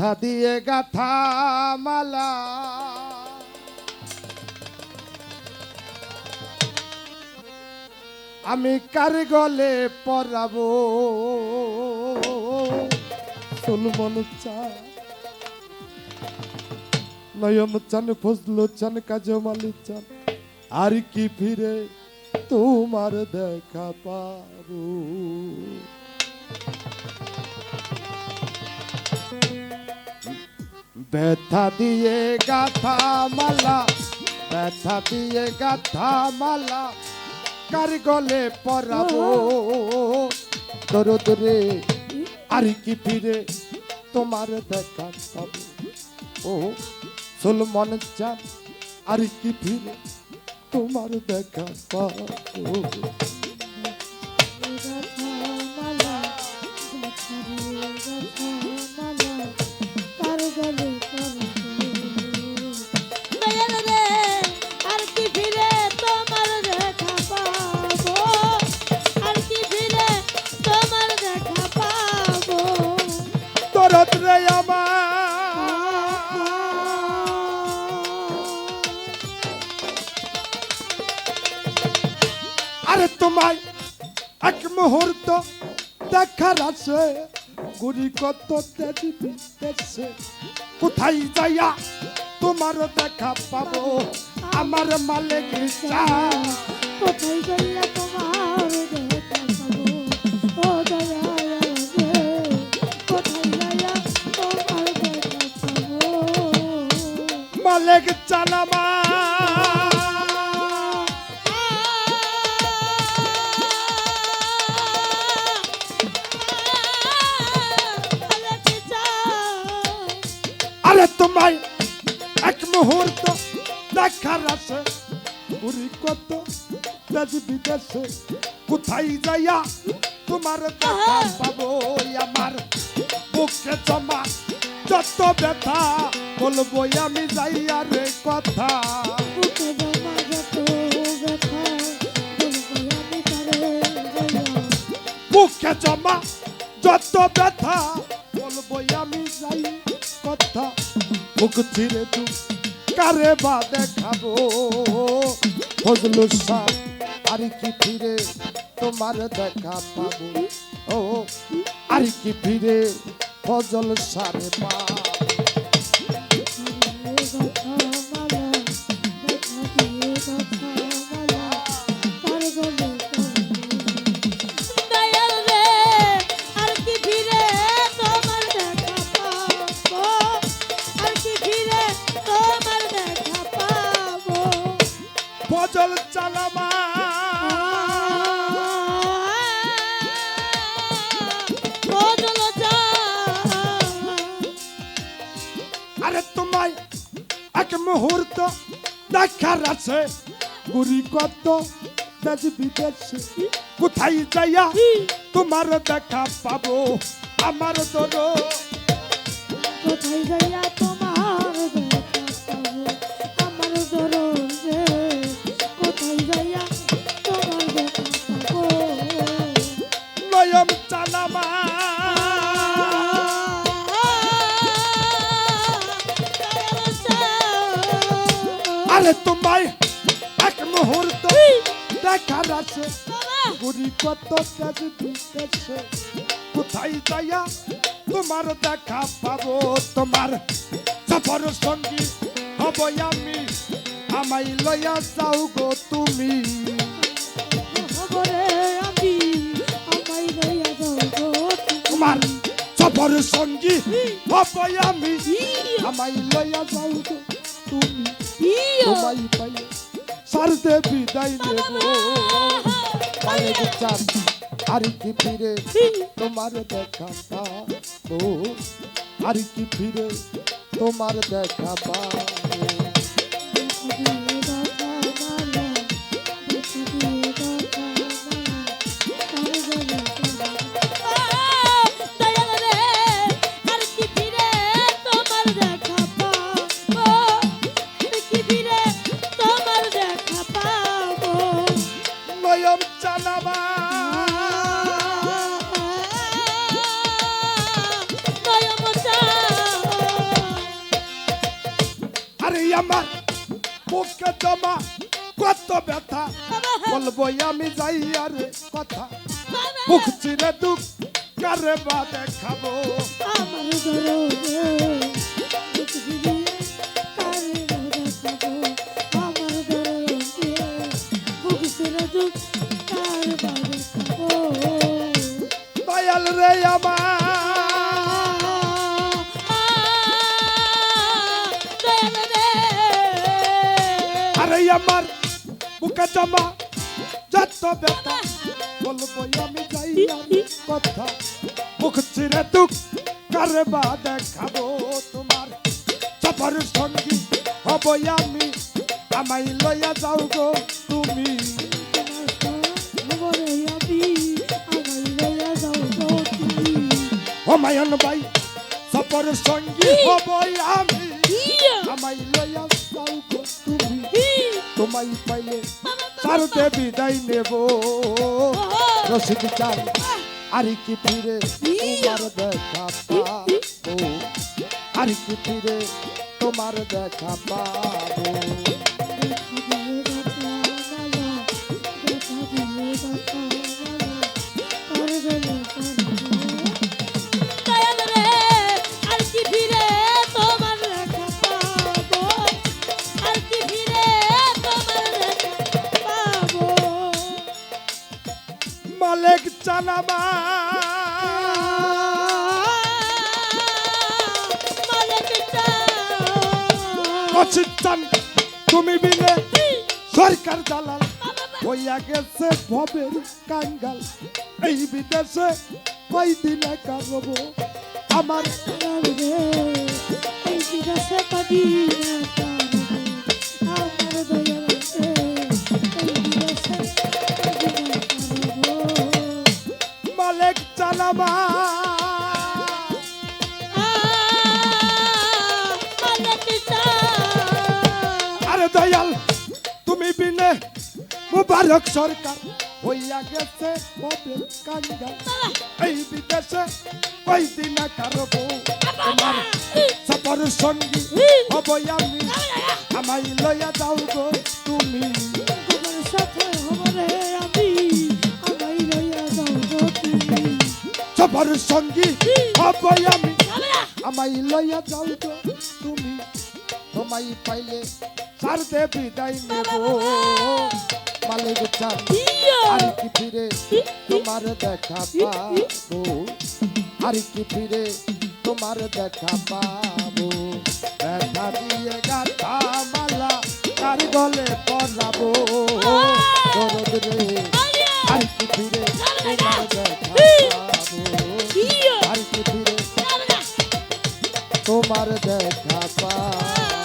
ব্যথা দিয়ে গাথা মালা আমি কার গলে পরাবো সুলমন চা নয়ন চান ফজলু চান কাজমালি চান আর কি ফিরে তোমার দেখা পাবো ব্যথা দিয়ে গাথা মালা ব্যথা দিয়ে গাথা মালা কার গলে পরাবো দরদ রে আর কি ফিরে তোমার দেখা পাবো ও সুলমন চান আর কি ফিরে তোমার দেখা পাবো দরদ রে আমার আরে তোমায় এক মুহূর্ত দেখার আছে গুড়ি কত তেজি বিদেশে কোথায় যাইয়া তোমার দেখা পাবো আমার মালিক চা কোথায় যাইয়া তোমার দেখা পাবো ও দয়াল রে কোথায় যাইয়া তোমার দেখা পাবো মালিক চালামা আরে তোমায় এক মুহূর্ত দেখার আছে উড়ি কত দেশ বিদেশে কোথায় যাইয়া তোমার দেখা পাবো আমার বুকে জমা যত ব্যথা বলবো আমি যাইয়া রে কথা বুকে জমা যত ব্যথা বলবো আমি তারে যাইয়া বুকে জমা যত ব্যথা বলবো আমি যাই কথা বুক ছিঁড়ে তু কারে বা দেখাবো ফজলু শাহ আর কি ফিরে তোমার দেখা পাবো ও আর কি ফিরে ফজল সারে পা ফজল চালামা আরে তোমায় এক মুহূর্ত দেখার আছে গুড়ি কত দেশ বিদেশে কোথায় যাইয়া তোমার দেখা পাবো আমার দর কোথায় যাইয়া তোমার দেখা পাবো আমার দরজে কোথায় যাইয়া তোমার দেখা পাবো নয়ন চালামা আরে তোমায় এক মুহূর্ত দেখার আছে গুড়ি কত দেশ বিদেশে কোথায় যাইয়া তোমার দেখা পাবো তোমার সফর সঙ্গী হব আমি আমায় লইয়া যাও গো তুমি খবরে আমি আমায় লইয়া যাও গো তোমার সফর সঙ্গী হব আমি আমায় লইয়া যাও গো তুমি তোমায় পাইলে সারতে বিদায় নেব পায়ে চান আর কি ফিরে তোমার দেখা পাবো আর কি ফিরে তোমার দেখা পাবো নয়ন চালাবা আমার বুকে জমা কত ব্যথা বলবো আমি যাই আর কথা বুক চিরে দুঃখ কারে বা দেখাবো আমার দরদে বুক চিরে কারে দেখাবো আমার দরদে বুক চিরে দুঃখ কারে বা দেখাবো দয়াল রে আমার আরে আমার বুকে জমা যত ব্যথা বলবো আমি যাই আর কথা মুখ চিরে দুঃখ কারে বা দেখাবো তোমার সফর সঙ্গী হব আমি আমায় লইয়া যাও গো তুমি হুমায়ুন ভাই সফর সঙ্গী হব আমি আমায় লইয়া যাও গো তুমি তোমায় পাইলে সারতে বিদায় নেব রসিদ চাল আর কি ফিরে তোমার দেখা পাবো আর কি ফিরে তোমার দেখা পাবো মালিক জানাবা অচিন্তান তুমি বিলে সরকার দালাল হইয়া গেছে ভবের কাঙ্গাল এই বিদেশে কয়দিনে কারব আমার এই বিদেশে কদিনে আমার দয়াল এই বিদেশে মালিক জানাবা আরে দয়াল তুমি বিনে মুবারক সরকার হইয়া গেছে ভবের কাঙ্গাল এই বিদেশে কয়দিনে কারব তোমার সফর সঙ্গী হব আমি আমায় লইয়া যাও গো তুমি তোমার সাথে হবে আমি আমায় লইয়া যাও গো তুমি সফর সঙ্গী হব আমি আমায় লইয়া যাও গো তুমি তোমায় পাইলে সারতে বিদায় নেব মালিক চান আর কি ফিরে তোমার দেখা পাবো আর কি ফিরে তোমার দেখা পাবো দেখা দিয়ে গাথা মালা কার গলে পরাবো দরদ রে আর কি ফিরে তোমার দেখা পাবো আর কি ফিরে তোমার দেখা পাবো